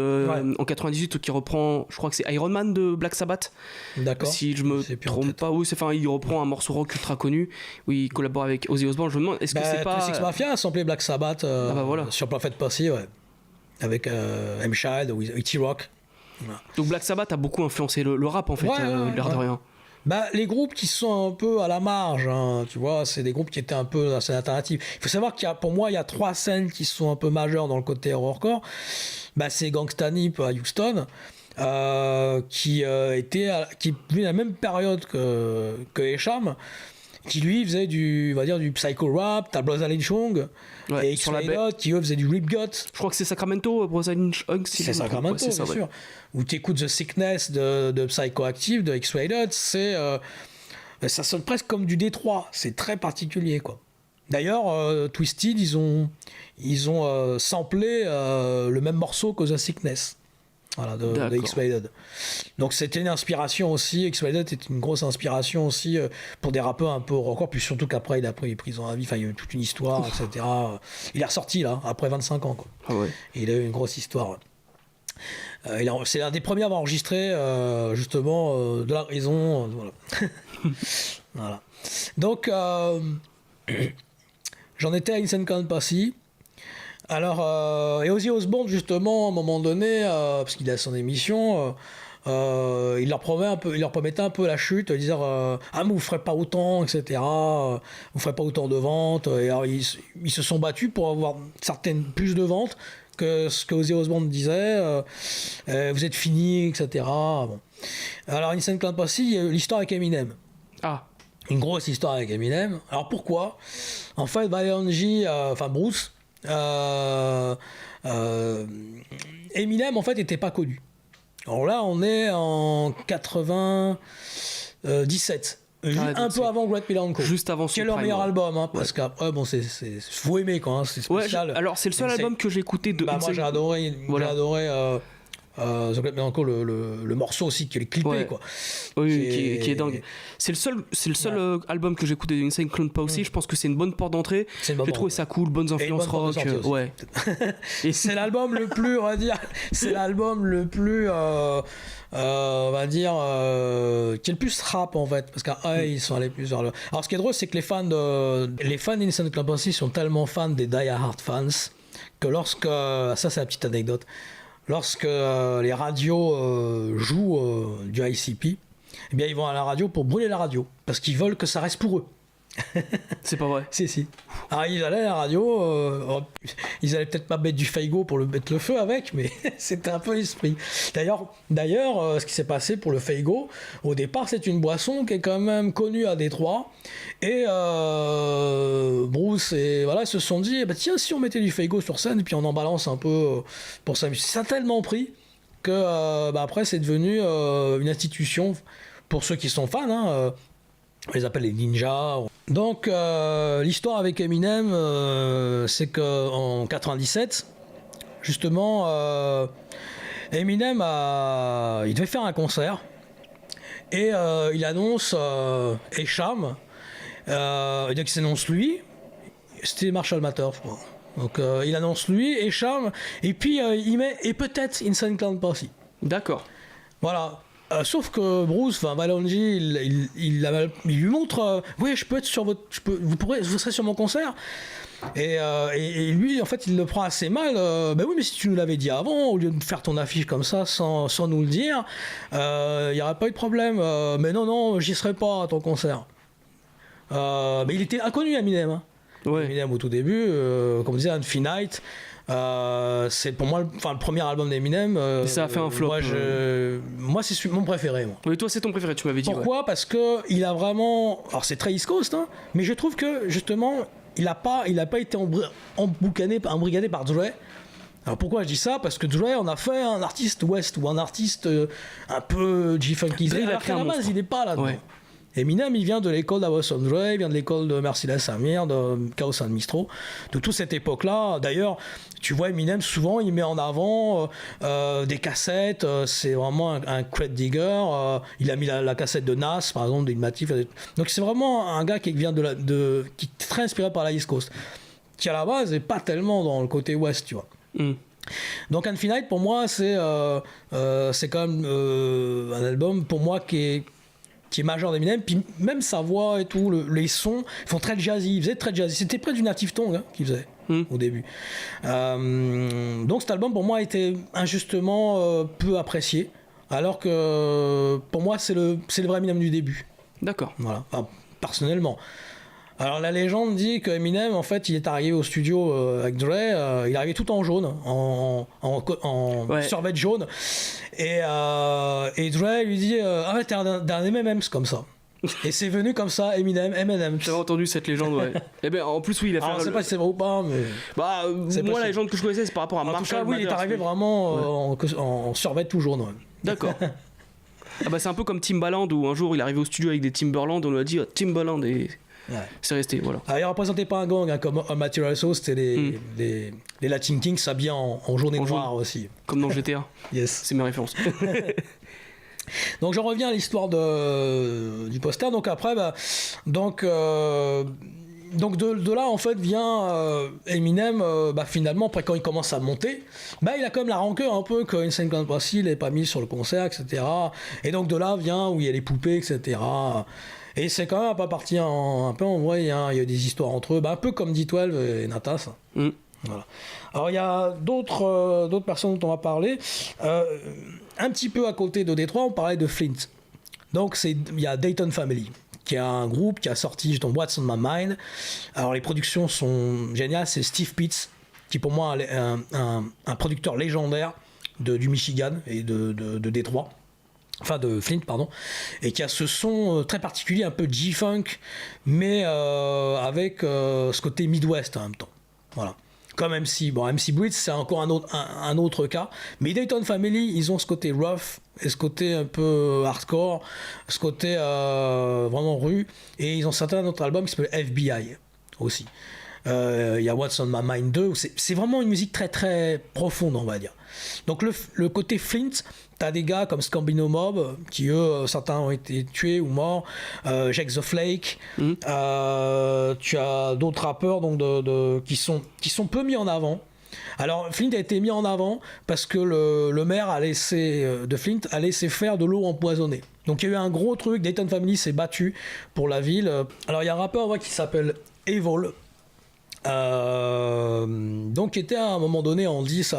S1: en 98, qui reprend, je crois que c'est Iron Man de Black Sabbath.
S2: D'accord.
S1: Si je me trompe pas, il reprend un morceau rock ultra connu où il collabore avec Ozzy Osbourne. Je me demande, est-ce que c'est pas...
S2: Six Mafia a samplé Black Sabbath sur Prophet Posse, avec M-Child ou E.T. Rock.
S1: Voilà. Donc Black Sabbath a beaucoup influencé le rap en fait, l'air de rien.
S2: Les groupes qui sont un peu à la marge, hein, tu vois, c'est des groupes qui étaient un peu dans la scène alternative. Il faut savoir qu'il y a 3 scènes qui sont un peu majeures dans le côté horrorcore. C'est Gangsta Nip à Houston, qui vit la même période que Esham, qui lui faisait du psycho rap. T'as Brazilian Chung et X-Rated qui eux faisaient du Rip Gut.
S1: Je crois que c'est Sacramento, Brazilian Chung.
S2: C'est Sacramento, bien sûr. Où t'écoutes The Sickness de Psychoactive, de X-Rated, ça sonne presque comme du Détroit. C'est très particulier, quoi. D'ailleurs, Twisted, ils ont samplé le même morceau que The Sickness. Voilà, de X-Rated. Donc c'était une inspiration aussi. X-Rated est une grosse inspiration aussi pour des rappeurs un peu rockcore, puis surtout qu'après il a pris prison à vie, il y a eu toute une histoire, etc. Il est ressorti là, après 25 ans, quoi.
S1: Ah ouais.
S2: Et il a eu une grosse histoire. C'est l'un des premiers à avoir enregistré justement de la prison. Voilà. Voilà. Donc j'en étais à Insane Clown Posse. Alors, et Ozzy Osbourne, justement, à un moment donné, parce qu'il a son émission, il leur promettait un peu la chute, dire ah, mais vous ferez pas autant, etc. Vous ferez pas autant de ventes. Et alors, ils se sont battus pour avoir plus de ventes que ce que Ozzy Osbourne disait. Vous êtes finis, etc. Bon. Alors, Insane Clown Posse, il y a l'histoire avec Eminem.
S1: Ah.
S2: Une grosse histoire avec Eminem. Alors pourquoi ? En fait, Bruce, Eminem en fait était pas connu. Alors là, on est en 97. Un peu avant Great Milano.
S1: Juste avant son
S2: prime. C'est leur meilleur album, hein, parce qu'après, bon, faut aimer, quoi. Hein, c'est spécial.
S1: Ouais, alors, c'est le seul album que j'ai écouté de.
S2: Moi, j'ai adoré. Voilà. J'ai adoré. The Great Milano, le morceau aussi qui est clippé, quoi.
S1: Oui, qui est dingue. C'est le seul album que j'ai écouté de Insane Clown Posse. Je pense que c'est une bonne porte d'entrée. J'ai trouvé ça cool, bonnes influences rock. Ouais.
S2: Et c'est l'album le plus, on va dire, c'est l'album le plus, on va dire, qui est le plus rap en fait, parce qu'ils sont allés plus vers le. Alors ce qui est drôle, c'est que les fans d'Insane Clown Posse sont tellement fans des Die Hard fans que ça c'est la petite anecdote. Lorsque les radios jouent du ICP, eh bien ils vont à la radio pour brûler la radio, parce qu'ils veulent que ça reste pour eux.
S1: C'est pas vrai.
S2: Si. Alors ils allaient à la radio, ils allaient peut-être pas mettre du Faygo pour mettre le feu avec, mais c'était un peu l'esprit. D'ailleurs, ce qui s'est passé pour le Faygo, au départ c'est une boisson qui est quand même connue à Détroit, et Bruce et voilà se sont dit tiens, si on mettait du Faygo sur scène et puis on en balance un peu pour s'amuser. Ça a tellement pris que après c'est devenu une institution pour ceux qui sont fans, hein, on les appelle les ninjas. Donc l'histoire avec Eminem, c'est qu'en 97, justement, Eminem il devait faire un concert et il annonce Esham, et donc il s'annonce lui, c'était Marshall Mathers, je crois. Donc il annonce lui, Esham, et puis il met et peut-être Insane Clown Posse.
S1: D'accord.
S2: Voilà. Sauf que Bruce, Valonji, il lui montre oui, je peux être sur vous serez sur mon concert. Et lui, en fait, il le prend assez mal. Oui, mais si tu nous l'avais dit avant, au lieu de faire ton affiche comme ça sans nous le dire, il n'y aurait pas eu de problème. Mais non, j'y serais pas à ton concert. Mais il était inconnu, Eminem. Hein.
S1: Ouais.
S2: Eminem au tout début, comme on disait, Infinite. C'est pour moi le premier album d'Eminem.
S1: Ça a fait un flop.
S2: Moi, c'est mon préféré. Moi.
S1: Oui, toi, c'est ton préféré, tu m'avais dit.
S2: Pourquoi ? Parce que il a vraiment. Alors, c'est très East Coast, hein, mais je trouve que justement, il a pas été embrigadé par Dre. Alors pourquoi je dis ça ? Parce que Dre, on a fait un artiste West ou un artiste un peu G-Funky. Alors qu'à la base, il n'est pas là. Ouais. Eminem, il vient de l'école d'Avos Dre, il vient de l'école de Merciless Amir, de Chaos and Mistro, de toute cette époque-là. D'ailleurs, tu vois Eminem, souvent, il met en avant des cassettes, c'est vraiment un crate digger. Il a mis la cassette de Nas, par exemple, d'Inmatif. Donc c'est vraiment un gars qui vient qui est très inspiré par la East Coast, qui à la base n'est pas tellement dans le côté Ouest, tu vois. Donc Infinite, pour moi, c'est quand même un album, pour moi, qui est majeur d'Eminem, puis même sa voix et tout, les sons, ils font très jazzy, il faisait très jazzy, c'était près du Native Tongue hein, qu'il faisait au début. Donc cet album pour moi était injustement peu apprécié, alors que pour moi c'est le vrai Eminem du début.
S1: D'accord.
S2: Voilà, enfin, personnellement. Alors la légende dit que Eminem en fait il est arrivé au studio avec Dre, il est arrivé tout en jaune, en survêt jaune, et Dre lui dit ah ouais t'es d'un M&M's comme ça. Et c'est venu comme ça, Eminem.
S1: J'avais entendu cette légende, ouais. Et ben en plus oui il a fait.
S2: Alors, je sais pas si c'est vrai ou pas, mais.
S1: Moi la légende que je connaissais c'est par rapport à Marshall.
S2: En tout cas, oui, il est arrivé vraiment en survêt tout jaune. Ouais.
S1: D'accord. C'est un peu comme Timbaland où un jour il est arrivé au studio avec des Timberland, on lui a dit Timbaland et. Ouais. C'est resté, voilà.
S2: Alors, il représentait pas un gang hein, comme Material Sauce, c'était les Latin Kings s'habillent en jaune et noir aussi.
S1: Comme dans GTA.
S2: Yes.
S1: C'est mes références.
S2: Donc, j'en reviens à l'histoire du poster. Donc, après, donc de là, en fait, vient Eminem, finalement, après quand il commence à monter, il a quand même la rancœur un peu que Insane Clown Posse il n'est pas mis sur le concert, etc. Et donc, de là vient où il y a les poupées, etc. Et c'est quand même pas parti un peu en vrai, il y a des histoires entre eux, un peu comme D12 et Natas. Voilà. Alors il y a d'autres personnes dont on va parler. Un petit peu à côté de Détroit, on parlait de Flint. Donc il y a Dayton Family, qui est un groupe qui a sorti justement What's on My Mind. Alors les productions sont géniales, c'est Steve Pitts, qui pour moi est un producteur légendaire du Michigan et de Détroit. Enfin de Flint, pardon, et qui a ce son très particulier, un peu G-Funk, mais avec ce côté Midwest en même temps. Voilà. Comme MC. Bon, MC Blitz, c'est encore un autre cas. Mais Dayton Family, ils ont ce côté rough, et ce côté un peu hardcore, ce côté vraiment rue. Et ils ont certains autres albums qui s'appellent FBI aussi. Il y a What's on My Mind 2. C'est vraiment une musique très très profonde, on va dire. Donc le côté Flint, t'as des gars comme Scambino Mob, qui eux, certains ont été tués ou morts, Jake the Flake, tu as d'autres rappeurs donc qui sont peu mis en avant. Alors Flint a été mis en avant parce que le maire de Flint a laissé faire de l'eau empoisonnée. Donc il y a eu un gros truc, Dayton Family s'est battu pour la ville. Alors il y a un rappeur qui s'appelle Evil, donc qui était à un moment donné en 10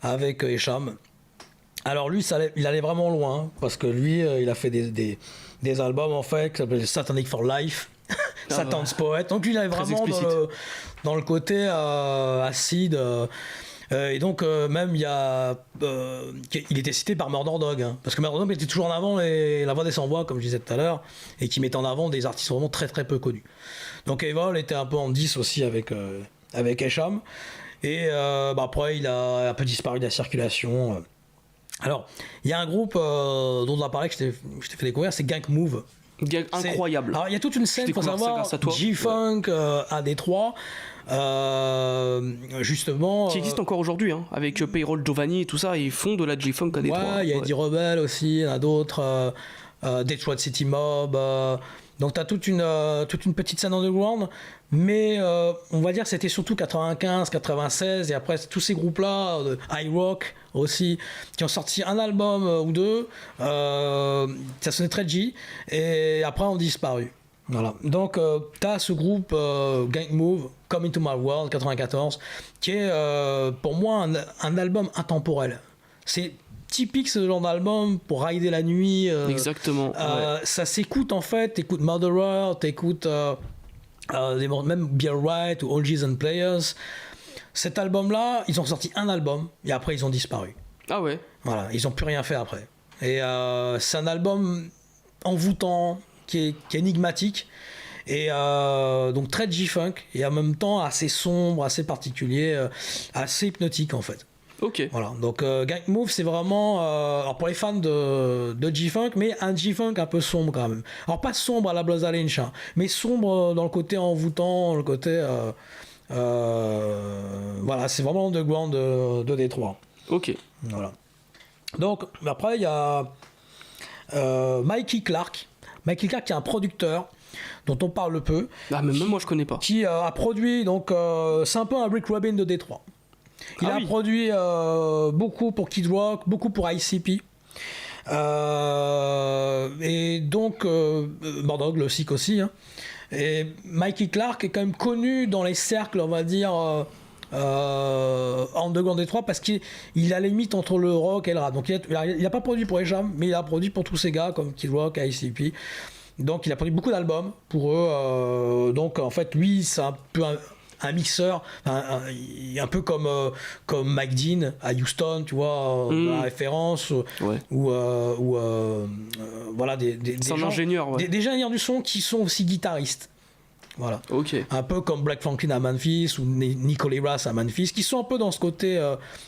S2: avec Esham. Alors lui, il allait vraiment loin, parce que lui, il a fait des albums en fait qui s'appellent Satanic for Life, Satan's Poet. Donc lui, il allait vraiment dans le côté acide. Et donc même il était cité par Murder Dog, hein, parce que Murder Dog était toujours en avant la voix des sans-voix, comme je disais tout à l'heure, et qui mettait en avant des artistes vraiment très très peu connus. Donc Evil était un peu en 10 aussi avec Esham. Et après, il a un peu disparu de la circulation. Alors, il y a un groupe dont on a parlé, que je t'ai fait découvrir, c'est Gang Move.
S1: Incroyable.
S2: Alors, il y a toute une scène, il faut savoir, G-Funk à Détroit, justement...
S1: Qui existe encore aujourd'hui, hein, avec Payroll Giovanni et tout ça, ils font de la G-Funk à Détroit.
S2: Ouais, il y a Eddie Rebel aussi, il y en a d'autres, Detroit City Mob... Donc tu as toute une petite scène underground, mais on va dire que c'était surtout 95, 96, et après tous ces groupes-là, iRock aussi, qui ont sorti un album ou deux, ça sonnait très G, et après ont disparu. Voilà. Donc tu as ce groupe Gang Move, Come Into My World, 94, qui est pour moi un album intemporel. C'est typique ce genre d'album pour rider la nuit.
S1: Exactement.
S2: Ça s'écoute en fait. T'écoutes Murderer, t'écoutes même Be Alright ou All G's and Players. Cet album-là, ils ont sorti un album et après ils ont disparu.
S1: Ah ouais.
S2: Voilà, ils n'ont plus rien fait après. Et c'est un album envoûtant, qui est énigmatique. Et donc très G-Funk et en même temps assez sombre, assez particulier, assez hypnotique en fait.
S1: Ok.
S2: Voilà, donc Gang Move, c'est vraiment alors pour les fans de G-Funk, mais un G-Funk un peu sombre quand même. Alors pas sombre à la Blaza Lynch, hein, mais sombre dans le côté envoûtant, le côté voilà, c'est vraiment underground de Détroit.
S1: Ok.
S2: Voilà. Donc après il y a Mikey Clark. Mikey Clark qui est un producteur dont on parle peu.
S1: Ah mais même moi je connais pas.
S2: Qui a produit donc c'est un peu un Rick Rubin de Détroit. Il a produit beaucoup pour Kid Rock, beaucoup pour ICP. Et donc, Murdoch, le SIC aussi. Hein. Et Mikey Clark est quand même connu dans les cercles, on va dire, underground Détroit, parce qu'il a la limite entre le rock et le rap. Donc il n'a pas produit pour Esham, mais il a produit pour tous ces gars comme Kid Rock, ICP. Donc il a produit beaucoup d'albums pour eux. Donc en fait, lui, c'est un peu un mixeur, un peu comme Mike Dean à Houston, tu vois, la référence, ou voilà, des
S1: ingénieurs,
S2: des ingénieurs du son qui sont aussi guitaristes. Voilà.
S1: Okay.
S2: Un peu comme Black Franklin à Memphis ou Nicole Ross à Memphis, qui sont un peu dans ce côté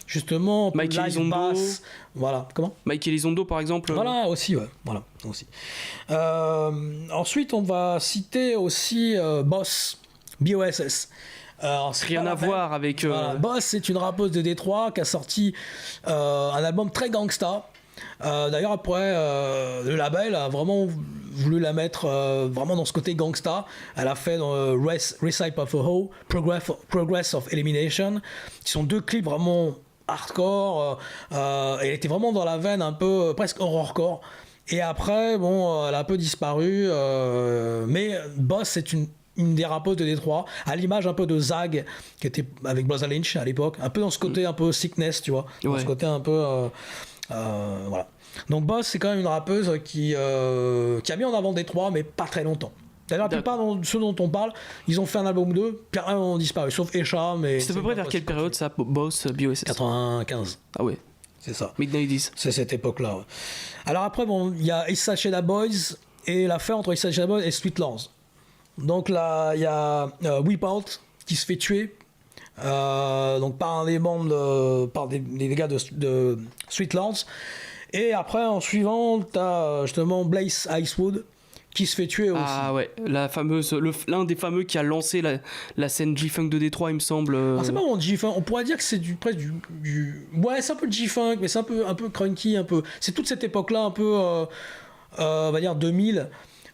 S2: justement
S1: Mike Elizondo.
S2: Voilà. Comment
S1: Mike Elizondo par exemple.
S2: Voilà aussi, ouais. Voilà aussi. Ensuite, on va citer aussi Boss, BOSS.
S1: Rien à voir avec.
S2: Voilà. Boss, c'est une rappeuse de Détroit qui a sorti un album très gangsta. D'ailleurs, après, le label a vraiment voulu la mettre vraiment dans ce côté gangsta. Elle a fait dans Recipe of a Hoe, Progress of Elimination, qui sont deux clips vraiment hardcore. Elle était vraiment dans la veine un peu presque horrorcore. Et après, bon, elle a un peu disparu. Mais Boss, c'est une des rappeuses de Détroit, à l'image un peu de Zag, qui était avec Brother Lynch à l'époque, un peu dans ce côté un peu sickness, tu vois, dans ce côté un peu voilà. Donc Boss, c'est quand même une rappeuse qui a mis en avant Détroit, mais pas très longtemps. D'ailleurs, la plupart de ceux dont on parle, ils ont fait un album ou deux, puis rien ont disparu, sauf Esha, mais...
S1: C'est à peu près vers quelle période ça, Boss, BOSS?
S2: 95.
S1: Ah ouais.
S2: C'est ça.
S1: Mid-90s.
S2: C'est cette époque-là. Ouais. Alors après, bon, il y a Issa Sheda Boys et l'affaire entre Issa Sheda Boys et Sweet Lords. Donc là, il y a Whip Out qui se fait tuer donc par un des membres, par des gars de Sweet Lords. Et après, en suivant, t'as justement Blaze Icewood qui se fait tuer aussi.
S1: Ah ouais, la fameuse, l'un des fameux qui a lancé la scène G-Funk de Détroit, il me semble.
S2: Alors, c'est pas vraiment G-Funk, on pourrait dire que c'est presque du... Ouais, c'est un peu G-Funk, mais c'est un peu crunky, un peu... C'est toute cette époque-là, un peu, on va dire 2000.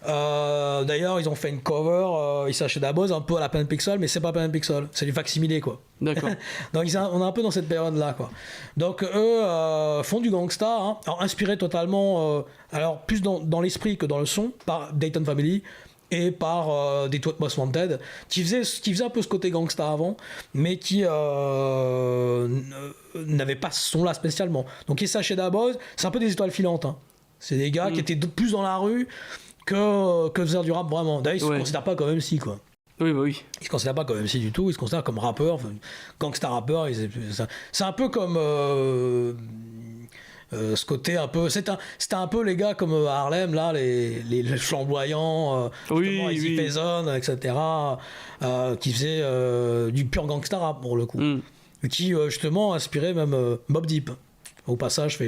S2: D'ailleurs, ils ont fait une cover, ils s'achètent à Buzz, un peu à la Planet Pixel, mais c'est pas Planet Pixel, c'est du facsimilé, quoi.
S1: D'accord.
S2: Donc on est un peu dans cette période-là, quoi. Donc eux font du gangsta, hein. Alors inspiré totalement, alors plus dans l'esprit que dans le son, par Dayton Family et par Detroit Most Wanted, qui faisait un peu ce côté gangsta avant, mais qui n'avait pas ce son-là spécialement. Donc ils s'achètent à Buzz, c'est un peu des étoiles filantes, hein. C'est des gars qui étaient plus dans la rue que faire du rap vraiment. D'ailleurs, ils se considèrent pas comme MC, quoi.
S1: Oui, bah oui.
S2: Ils se considèrent pas comme MC du tout, ils se considèrent comme rappeurs, enfin, gangsta rappeurs. C'est un peu comme ce côté un peu. C'était un peu les gars comme à Harlem, là, les flamboyants, Easy Faison, etc., qui faisaient du pur gangsta rap pour le coup. Qui justement inspiraient même Mobb Deep. Au passage,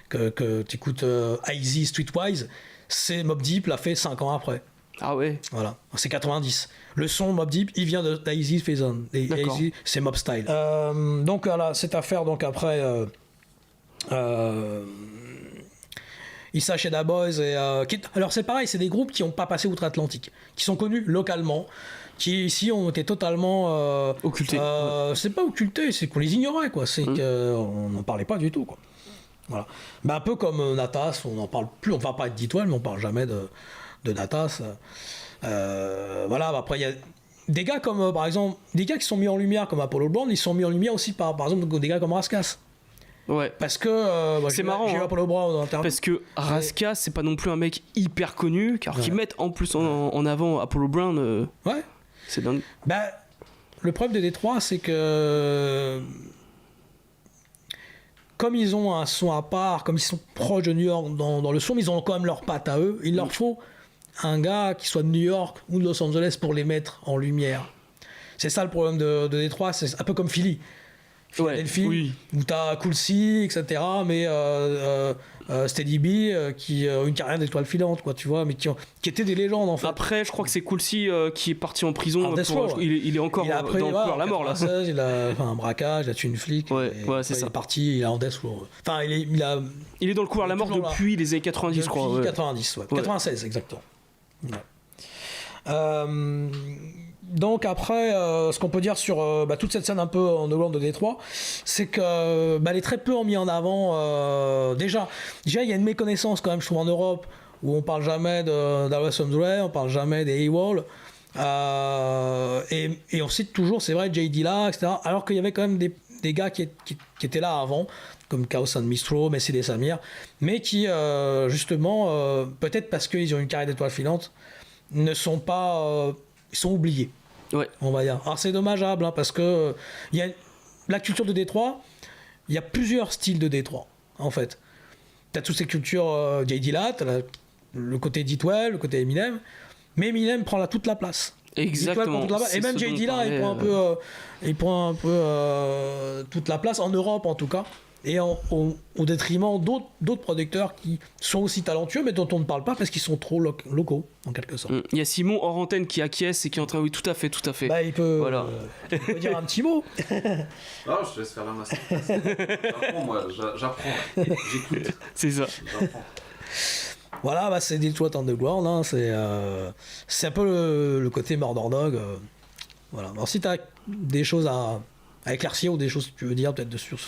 S2: que tu écoutes Easy Streetwise. C'est Mobb Deep l'a fait 5 ans après.
S1: Ah ouais.
S2: Voilà, c'est 90. Le son Mobb Deep, il vient de Easy Faison. Easy, c'est Mob Style. Donc voilà, cette affaire, donc après, Issa Sheda Boys alors c'est pareil, c'est des groupes qui n'ont pas passé outre-Atlantique, qui sont connus localement, qui ici ont été totalement
S1: occultés.
S2: C'est pas occultés, c'est qu'on les ignorait, quoi. C'est qu'on n'en parlait pas du tout, quoi. Voilà. Mais un peu comme Natas, on n'en parle plus, on va pas être d'Itoile, mais on parle jamais de Natas. Voilà, après il y a des gars comme par exemple, des gars qui sont mis en lumière comme Apollo Brown, ils sont mis en lumière aussi par exemple des gars comme Raskas.
S1: Ouais.
S2: Parce que
S1: c'est marrant,
S2: j'ai eu Apollo Brown dans l'interview.
S1: Parce que Raskas, c'est pas non plus un mec hyper connu, car qu'ils mettent en plus en avant Apollo Brown.
S2: Ouais.
S1: C'est dingue.
S2: Bah, le problème de Détroit, c'est que comme ils ont un son à part, comme ils sont proches de New York dans le son, ils ont quand même leurs pattes à eux. Il leur faut un gars qui soit de New York ou de Los Angeles pour les mettre en lumière. C'est ça le problème de Détroit, c'est un peu comme Philly. Philadelphie, où t'as Cool C, etc. Mais Steady B qui ont une carrière d'étoile filante, quoi, tu vois, mais qui étaient des légendes en fait.
S1: Après, je crois que c'est Cool C qui est parti en prison. Il est encore dans le couloir la mort là.
S2: Il a fait un braquage, il a tué une flic.
S1: C'est ça.
S2: Il est parti, il est en death row. Enfin, il est
S1: dans le couloir la mort depuis les années 90, je crois.
S2: 90, 96 exactement. Ouais. Donc après, ce qu'on peut dire sur toute cette scène un peu en Hollande de Détroit, c'est que elle est très peu mis en avant. Déjà, il y a une méconnaissance quand même, je trouve, en Europe, où on parle jamais d'Always on the Way, on parle jamais des AWOL, et on cite toujours, c'est vrai, J. Dilla, etc. Alors qu'il y avait quand même des gars qui étaient là avant, comme Chaos and Mistro, Messi et Samir, mais qui justement, peut-être parce qu'ils ont une carrière d'étoile filante, ne sont pas... ils sont oubliés, on va dire. Alors c'est dommageable, hein, parce que y a la culture de Détroit, il y a plusieurs styles de Détroit, en fait. Tu as toutes ces cultures J. Dilla, le côté D12, le côté Eminem, mais Eminem prend toute la place.
S1: Exactement.
S2: Et même J. Dilla, il prend un peu toute la place, en Europe en tout cas. Et au détriment d'autres producteurs qui sont aussi talentueux, mais dont on ne parle pas parce qu'ils sont trop locaux, en quelque sorte.
S1: Il y a Simon hors antenne qui acquiesce et qui est en train de... Oui, tout à fait.
S2: Bah, il peut dire un petit mot.
S3: Non, je te laisse faire la masse. J'apprends, moi, j'apprends. J'écoute.
S1: C'est ça.
S3: J'apprends.
S2: Voilà, c'est Detroit Underground, hein, c'est un peu le côté Murder Dog. Voilà. Alors si tu as des choses à éclaircir ou des choses que tu veux dire peut-être sur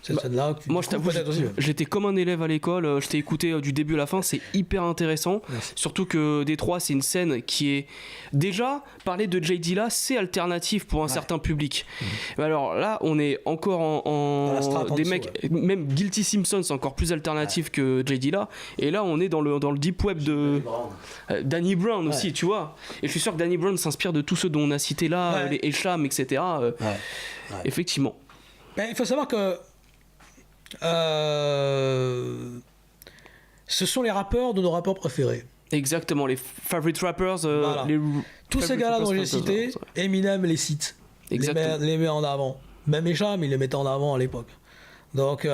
S2: cette scène-là.
S1: Moi, je t'avoue, j'étais comme un élève à l'école. Je t'ai écouté du début à la fin. C'est hyper intéressant.
S2: Merci.
S1: Surtout que Détroit, c'est une scène qui est déjà parler de J. Dilla, c'est alternatif pour un certain public. Mais alors là, on est encore en des mecs, même Guilty Simpson, c'est encore plus alternatif que J. Dilla. Et là, on est dans le deep web de Danny Brown aussi, tu vois. Et je suis sûr que Danny Brown s'inspire de tous ceux dont on a cité là, les Esham, etc. Effectivement.
S2: Il faut savoir que ce sont les rappeurs de nos rappeurs préférés.
S1: Exactement, les favorite rappers.
S2: Voilà. Tous ces gars-là dont j'ai cité, Eminem les cite. Les met en avant. Même Esham, il les mettait en avant à l'époque. Donc,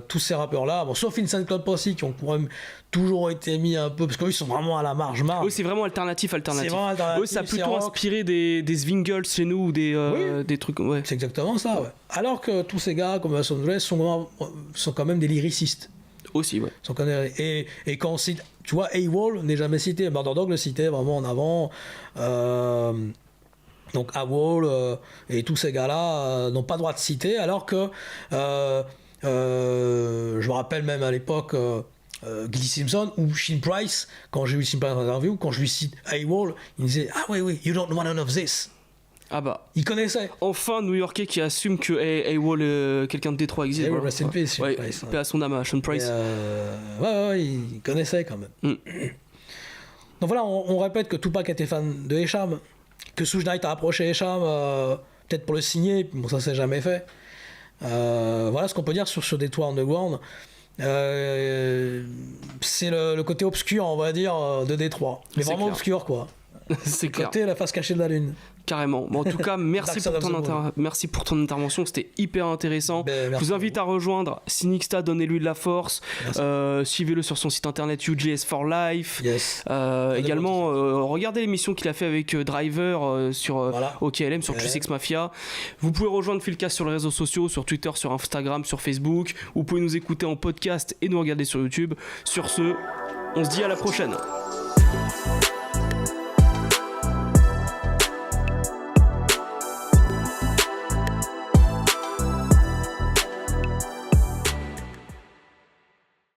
S2: tous ces rappeurs-là, bon, sauf Vincent Claude Posse, qui ont quand même toujours été mis un peu, parce qu'eux, ils sont vraiment à la marge.
S1: Oui, c'est vraiment alternatif.
S2: C'est vraiment alternatif.
S1: Eux, ça a plutôt inspiré des Zwingles chez nous, ou des trucs. Ouais.
S2: C'est exactement ça, ouais. Alors que tous ces gars, comme Los Angeles, sont quand même des lyricistes.
S1: Aussi, ouais.
S2: Et quand on cite, tu vois, AWOL n'est jamais cité, Murder Dog le citait vraiment en avant. Donc AWOL et tous ces gars-là n'ont pas le droit de citer, alors que je me rappelle même à l'époque Guilty Simpson ou Sheen Price, quand j'ai eu Sheen Price en interview, quand je lui cite AWOL, il me disait « Ah oui, you don't know none of this ».
S1: Ah bah.
S2: Il connaissait.
S1: Enfin, New-Yorkais qui assume que AWOL, quelqu'un de Détroit existe.
S2: AWOL, rest in peace, Sheen Price.
S1: Paix à son âme, Sheen Price.
S2: Il connaissait quand même. Donc voilà, on répète que Tupac était fan de Esham, que Suge Knight a approché Esham, peut-être pour le signer, bon, ça s'est jamais fait. Voilà ce qu'on peut dire sur Détroit Underground. C'est le côté obscur, on va dire, de Détroit. Mais vraiment clair. Obscur, quoi.
S1: C'est clair.
S2: Côté la face cachée de la lune.
S1: Carrément. Bon, en tout cas, merci pour ton intervention. C'était hyper intéressant. Je vous invite à rejoindre Sinixta, donnez-lui de la force. Suivez-le sur son site internet UJS for Life.
S2: Yes.
S1: Également, regardez l'émission qu'il a fait avec Driver sur OKLM, sur X Mafia. Vous pouvez rejoindre Philcast sur les réseaux sociaux, sur Twitter, sur Instagram, sur Facebook. Vous pouvez nous écouter en podcast et nous regarder sur YouTube. Sur ce, on se dit à la prochaine.